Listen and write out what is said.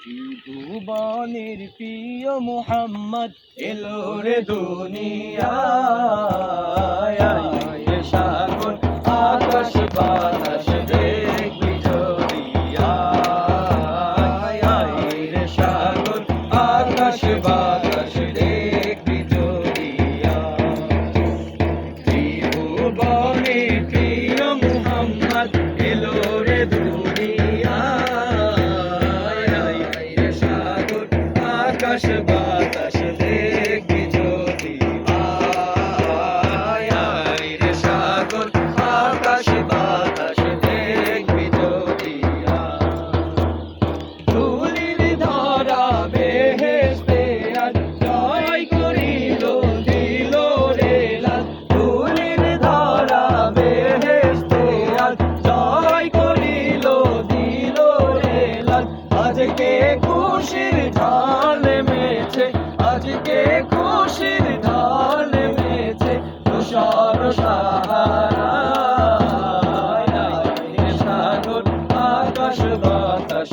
ত্রিভুবনের প্রিয় মুহাম্মদ এলো রে দুনিয়ায়। আয় রে সাগর আকাশ বাতাস দেখবি যদি, আয় রে সাগর আকাশ বাতাস দেখবি যদি। ত্রিভুবনের প্রিয় মুহাম্মদ এলো রে দুনিয়ায়। আকাশ বাতাস দেখবি যদি, আয় রে সাগর আকাশ বাতাস দেখবি যদি। ধুলির ধরা বেহেশতে আজ জয় করিল দিল রে লাল। ধুলির ধরা বেহেশতে আজ জয় করিল দিল রে লাল। আজকে খুশির ঢাল নেমেছে, আজকে খুশির ঢাল নেমেছে তুষার সাহারায়। সাগর আকাশ বাতাস